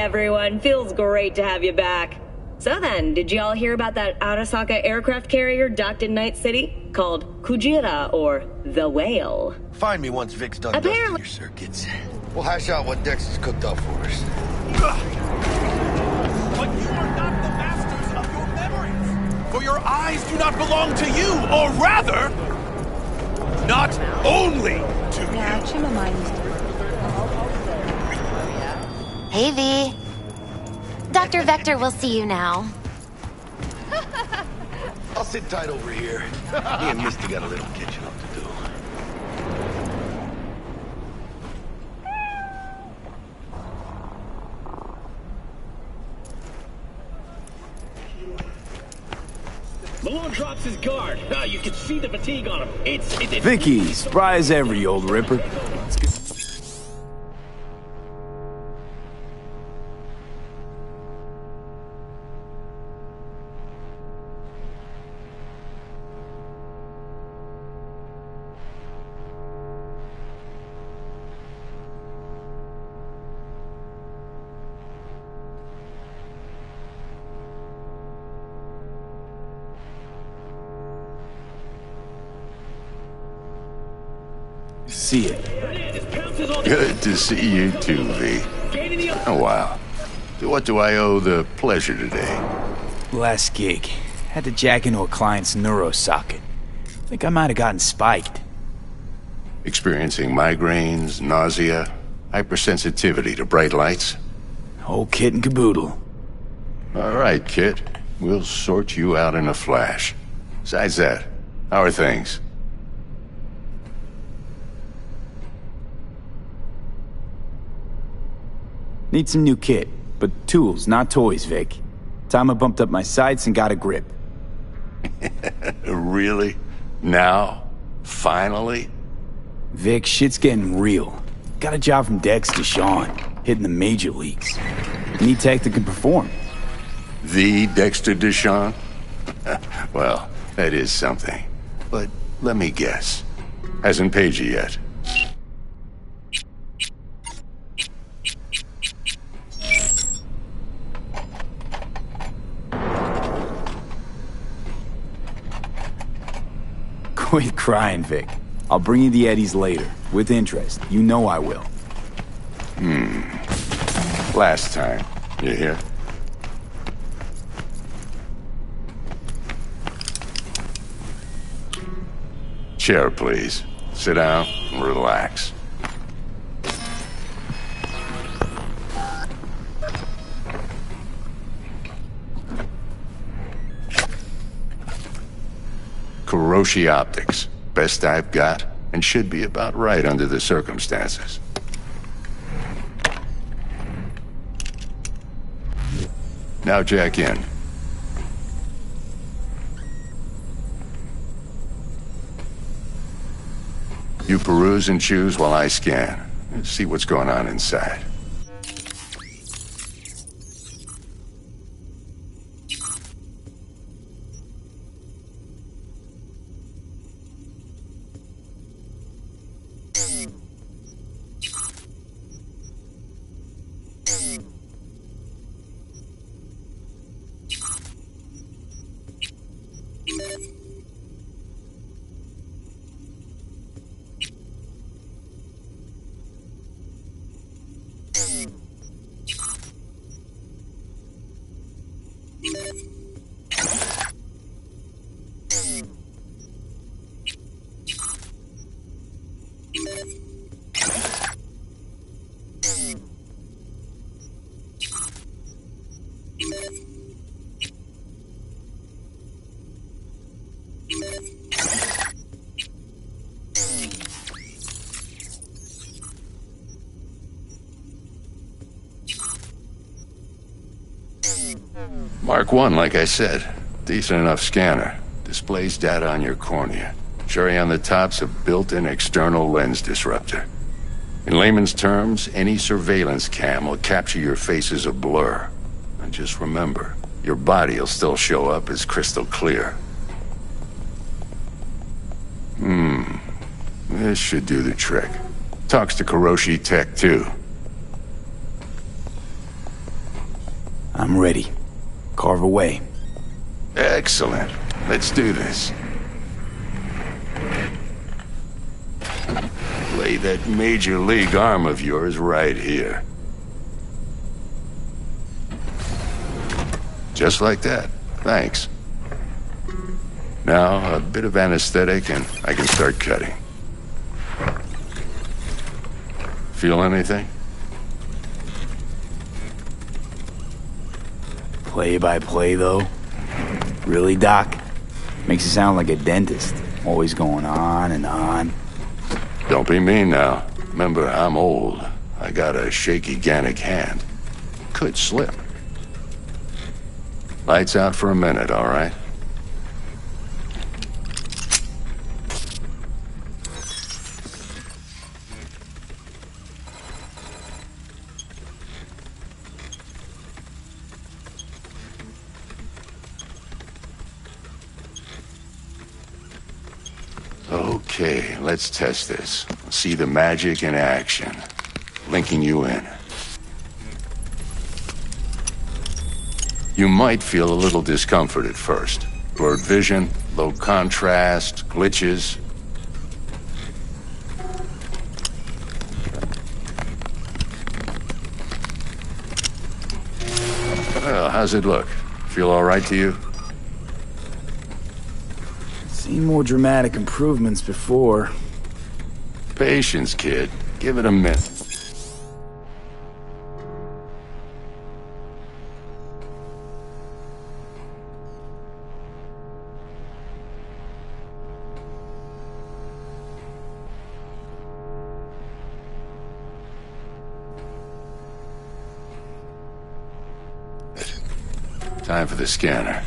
everyone. Feels great to have you back. So then, did y'all hear about that Arasaka aircraft carrier docked in Night City? Called Kujira, or the Whale. Find me once Vic's done dusting your circuits. We'll hash out what Dex has cooked up for us. But you are not the masters of your memories. For your eyes do not belong to you, or rather, not only to you. Hey, V. Dr. Vector will see you now. I'll sit tight over here. Me and Misty got a little catching up to do. Malone drops his guard. You can see the fatigue on him. It's Vicky, spry as ever, you old ripper. Let's go. See it. Good to see you too, V. Oh, wow. To what do I owe the pleasure today? Last gig. Had to jack into a client's neurosocket. Think I might have gotten spiked. Experiencing migraines, nausea, hypersensitivity to bright lights? Whole kit and caboodle. All right, Kit. We'll sort you out in a flash. Besides that, how are things? Need some new kit, but tools, not toys, Vic. Time I bumped up my sights and got a grip. Really? Now? Finally? Vic, shit's getting real. Got a job from Dex to Sean, hitting the major leagues. Need tech that can perform. The Dexter Deshawn? Well, that is something. But let me guess. Hasn't paid you yet. Quit crying, Vic. I'll bring you the Eddies later, with interest. You know I will. Last time. You hear? Chair, please. Sit down and relax. Kuroshi Optics. Best I've got, and should be about right under the circumstances. Now jack in. You peruse and choose while I scan. See what's going on inside. Mark 1, like I said. Decent enough scanner. Displays data on your cornea. Cherry on the top's a built-in external lens disruptor. In layman's terms, any surveillance cam will capture your face as a blur. And just remember, your body'll still show up as crystal clear. This should do the trick. Talks to Kuroshi Tech, too. I'm ready. Carve away. Excellent. Let's do this. Lay that major league arm of yours right here. Just like that. Thanks. Now, a bit of anesthetic and I can start cutting. Feel anything? Play by play, though? Really, Doc? Makes you sound like a dentist. Always going on and on. Don't be mean now. Remember, I'm old. I got a shaky Gannic hand. Could slip. Lights out for a minute, all right? Okay, let's test this. See the magic in action. Linking you in. You might feel a little discomfort at first. Blurred vision, low contrast, glitches. Well, how's it look? Feel all right to you? Seen more dramatic improvements before. Patience, kid. Give it a minute. Time for the scanner.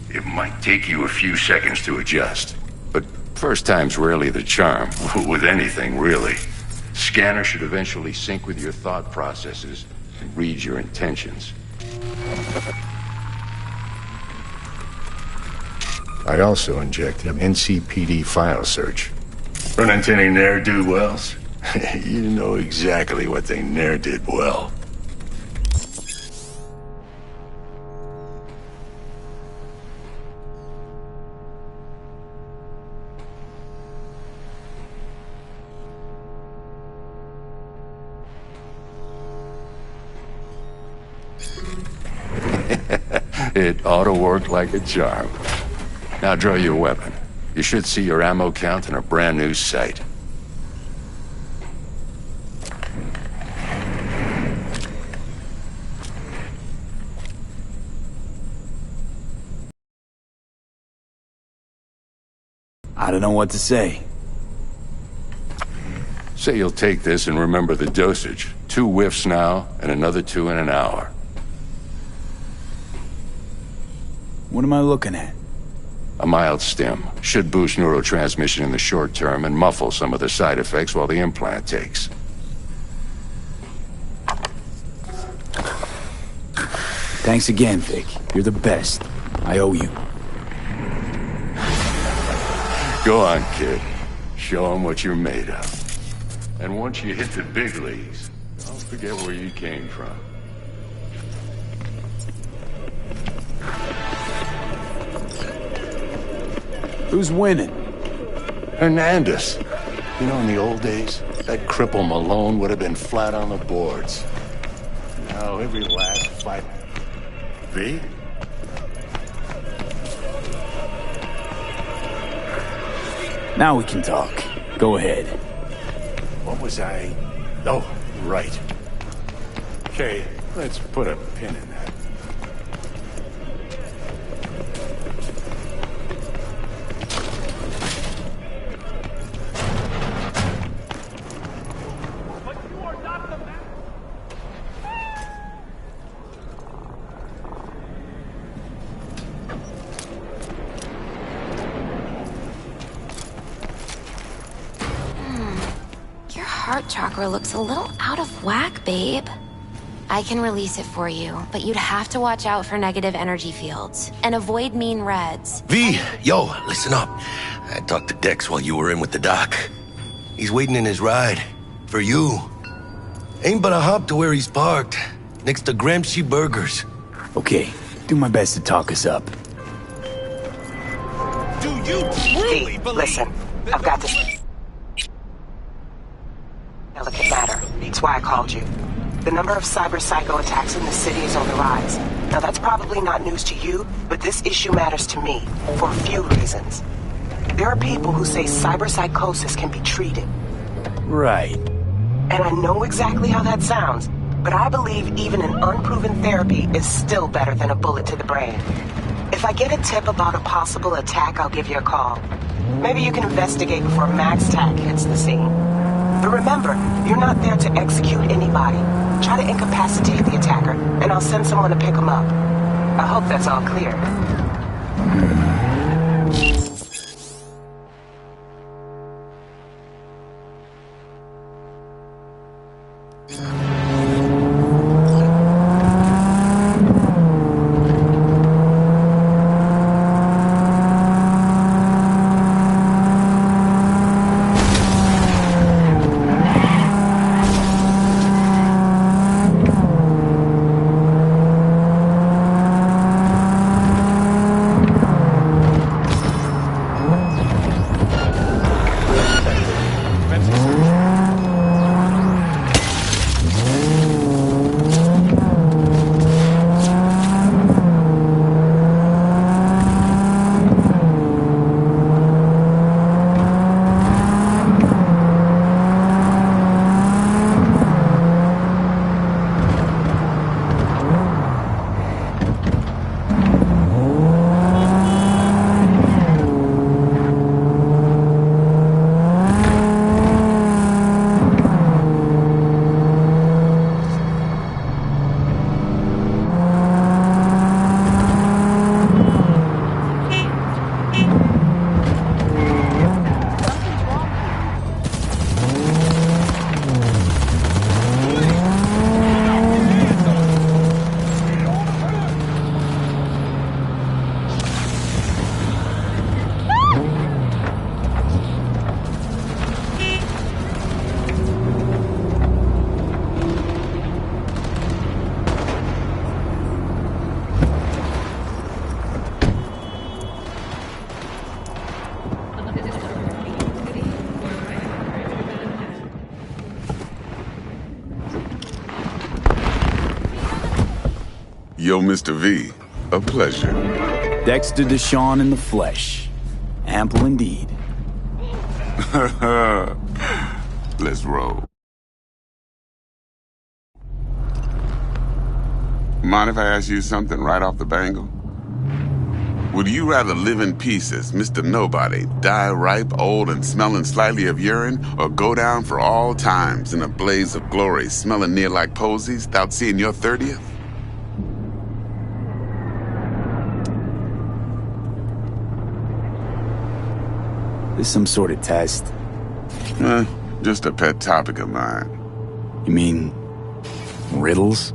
It might take you a few seconds to adjust, but first time's rarely the charm, with anything, really. Scanner should eventually sync with your thought processes and read your intentions. I also injected an NCPD file search. Run into any ne'er-do-wells? You know exactly what they ne'er did well. It ought to work like a charm. Now draw your weapon. You should see your ammo count in a brand new sight. I don't know what to say. Say you'll take this and remember the dosage. 2 whiffs now, and another 2 in an hour. What am I looking at? A mild stim. Should boost neurotransmission in the short term and muffle some of the side effects while the implant takes. Thanks again, Vic. You're the best. I owe you. Go on, kid. Show them what you're made of. And once you hit the big leagues, don't forget where you came from. Who's winning? Hernandez. You know, in the old days, that cripple Malone would have been flat on the boards. Now, every last fight... V? Now we can talk. Go ahead. What was I... Oh, right. Okay, let's put a pin in that. Heart chakra looks a little out of whack, babe. I can release it for you, but you'd have to watch out for negative energy fields and avoid mean reds. V, yo, listen up. I talked to Dex while you were in with the doc. He's waiting in his ride. For you. Ain't but a hop to where he's parked. Next to Gramsci Burgers. Okay, do my best to talk us up. Do you truly believe... Listen, I've got this delicate matter. It's why I called you. The number of cyber psycho attacks in the city is on the rise. Now that's probably not news to you, but this issue matters to me for a few reasons. There are people who say cyber psychosis can be treated. Right. And I know exactly how that sounds, but I believe even an unproven therapy is still better than a bullet to the brain. If I get a tip about a possible attack, I'll give you a call. Maybe you can investigate before Max Tack hits the scene. But remember, you're not there to execute anybody. Try to incapacitate the attacker, and I'll send someone to pick him up. I hope that's all clear. Yo, Mr. V, a pleasure. Dexter Deshawn in the flesh. Ample indeed. Let's roll. Mind if I ask you something right off the bangle? Would you rather live in pieces, Mr. Nobody, die ripe, old, and smelling slightly of urine, or go down for all times in a blaze of glory, smelling near like posies, without seeing your 30th? This some sort of test? Just a pet topic of mine. You mean... riddles?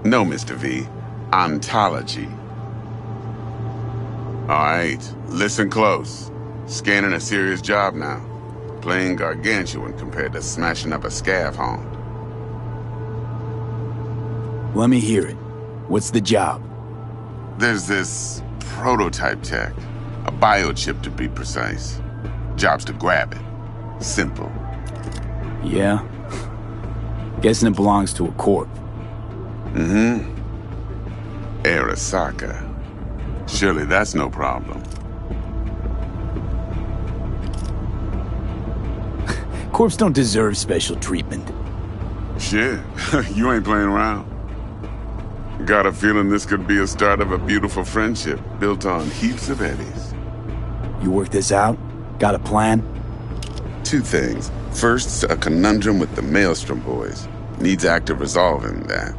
No, Mr. V. Ontology. Alright, listen close. Scanning a serious job now. Playing gargantuan compared to smashing up a scav haunt. Let me hear it. What's the job? There's this prototype tech. A biochip to be precise. Job's to grab it. Simple. Yeah? Guessing it belongs to a corp. Mm-hmm. Arasaka. Surely that's no problem. Corps don't deserve special treatment. Shit, you ain't playing around. Got a feeling this could be a start of a beautiful friendship built on heaps of eddies. You work this out? Got a plan? Two things. First, a conundrum with the Maelstrom boys. Needs active resolving, that.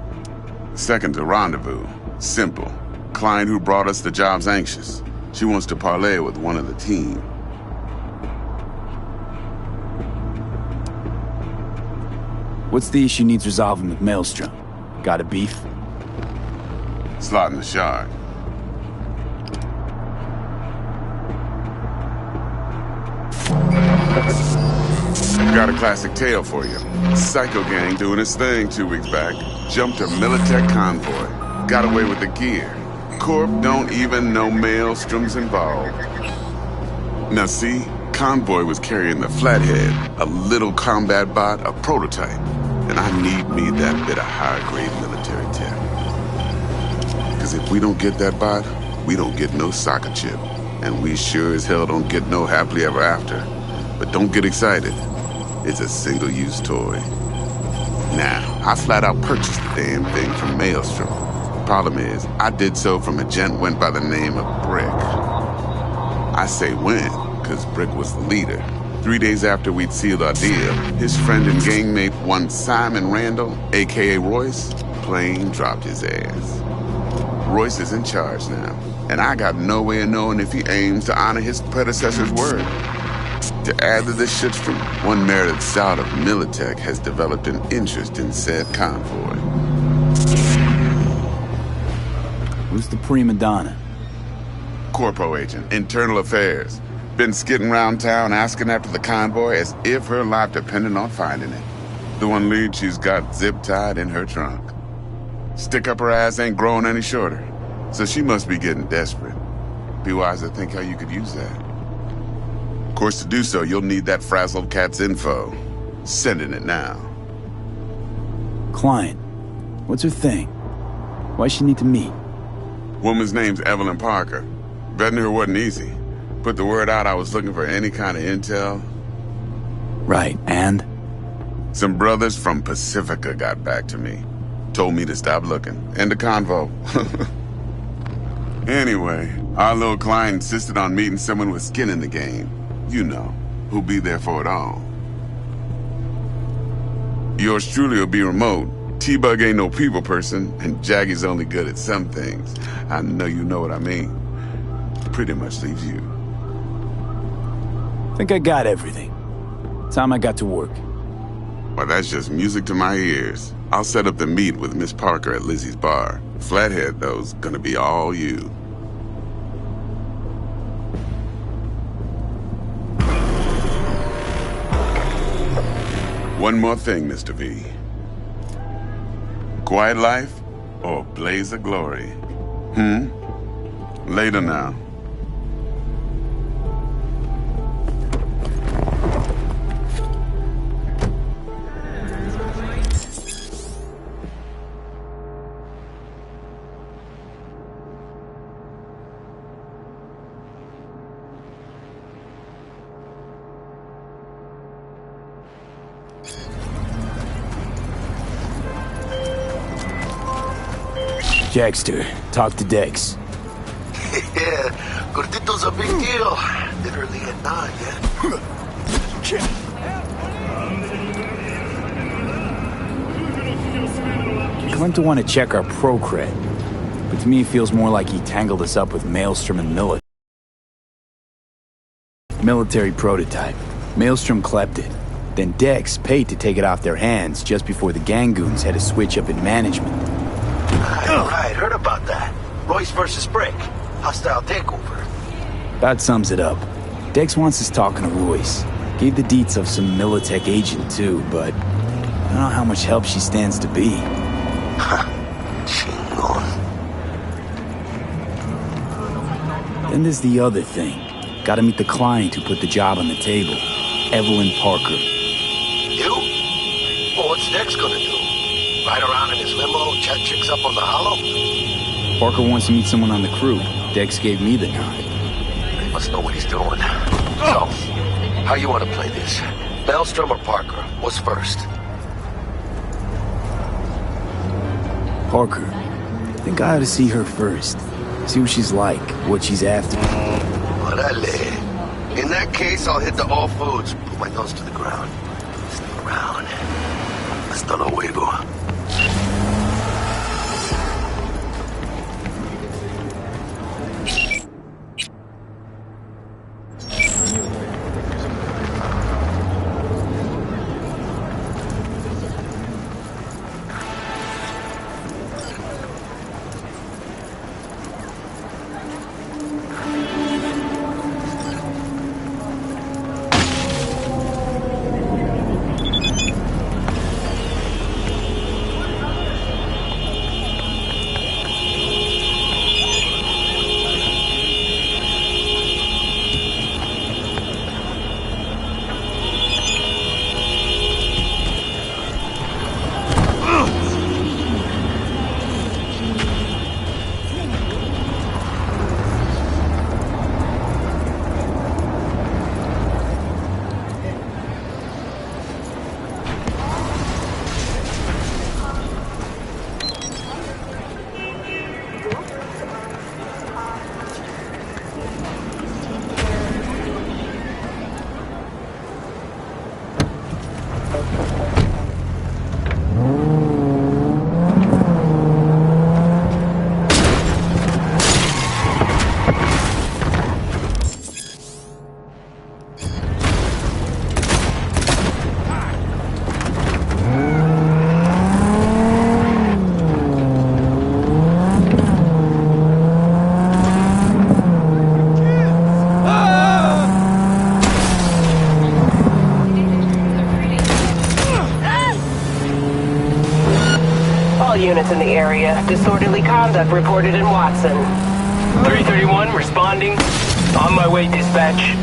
Second, a rendezvous. Simple. Client who brought us the job's anxious. She wants to parlay with one of the team. What's the issue needs resolving with Maelstrom? Got a beef? Slotting the shard. Got a classic tale for you. Psycho gang doing his thing 2 weeks back. Jumped a Militech convoy. Got away with the gear. Corp don't even know Maelstrom's involved. Now see, convoy was carrying the Flathead, a little combat bot, a prototype. And I need me that bit of high-grade military tech. Because if we don't get that bot, we don't get no soccer chip. And we sure as hell don't get no happily ever after. But don't get excited. It's a single-use toy. Now, I flat out purchased the damn thing from Maelstrom. Problem is, I did so from a gent went by the name of Brick. I say when, because Brick was the leader. 3 days after we'd sealed our deal, his friend and gangmate, one Simon Randall, a.k.a. Royce, plain dropped his ass. Royce is in charge now, and I got no way of knowing if he aims to honor his predecessor's word. To add to this shitstorm, one merited scout of Militech has developed an interest in said convoy. Who's the prima donna? Corpo agent, internal affairs. Been skidding around town asking after the convoy as if her life depended on finding it. The one lead she's got zip-tied in her trunk. Stick up her ass ain't growing any shorter, so she must be getting desperate. Be wise to think how you could use that. Of course, to do so, you'll need that frazzled cat's info. Sending it now. Client. What's her thing? Why she need to meet? Woman's name's Evelyn Parker. Vetting her wasn't easy. Put the word out I was looking for any kind of intel. Right, and? Some brothers from Pacifica got back to me. Told me to stop looking. End of convo. Anyway, our little client insisted on meeting someone with skin in the game. You know, who'll be there for it all. Yours truly will be remote. T-Bug ain't no people person, and Jaggy's only good at some things. I know you know what I mean. Pretty much leaves you. Think I got everything. Time I got to work. Well, that's just music to my ears. I'll set up the meet with Miss Parker at Lizzie's bar. Flathead, though's gonna be all you. One more thing, Mr. V. Quiet life or blaze of glory? Later now. Jackster, talk to Dex. Yeah, Gordito's a big deal. Literally a nod, yeah. He claimed to want to check our pro cred, but to me it feels more like he tangled us up with Maelstrom and military prototype. Maelstrom clept it. Then Dex paid to take it off their hands just before the Gangoons had a switch up in management. Right, heard about that. Royce versus Brick. Hostile takeover. That sums it up. Dex wants us talking to Royce. Gave the deets of some Militech agent too, but I don't know how much help she stands to be. Chingon. Then there's the other thing. Gotta meet the client who put the job on the table. Evelyn Parker. You? Well, what's Dex gonna do? Ride around in his limo, chat chicks up on the hollow? Parker wants to meet someone on the crew. Dex gave me the nod. He must know what he's doing. So, how you want to play this? Maelstrom or Parker? What's first? Parker. I think I ought to see her first. See what she's like, what she's after. Orale. In that case, I'll hit the all foods. Put my nose to the ground. Stick around. Hasta luego. Disorderly conduct reported in Watson. 331, responding. On my way, dispatch.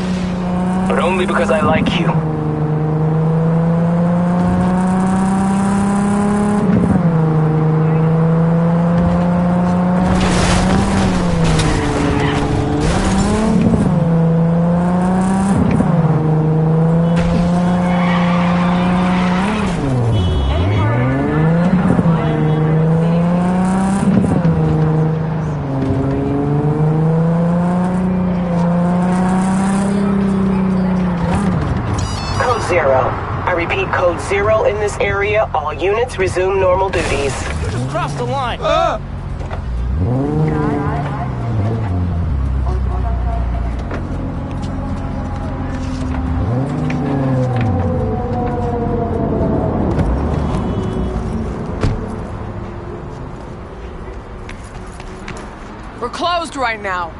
But only because I like you. Code 0 in this area. All units resume normal duties. Just crossed the line. We're closed right now.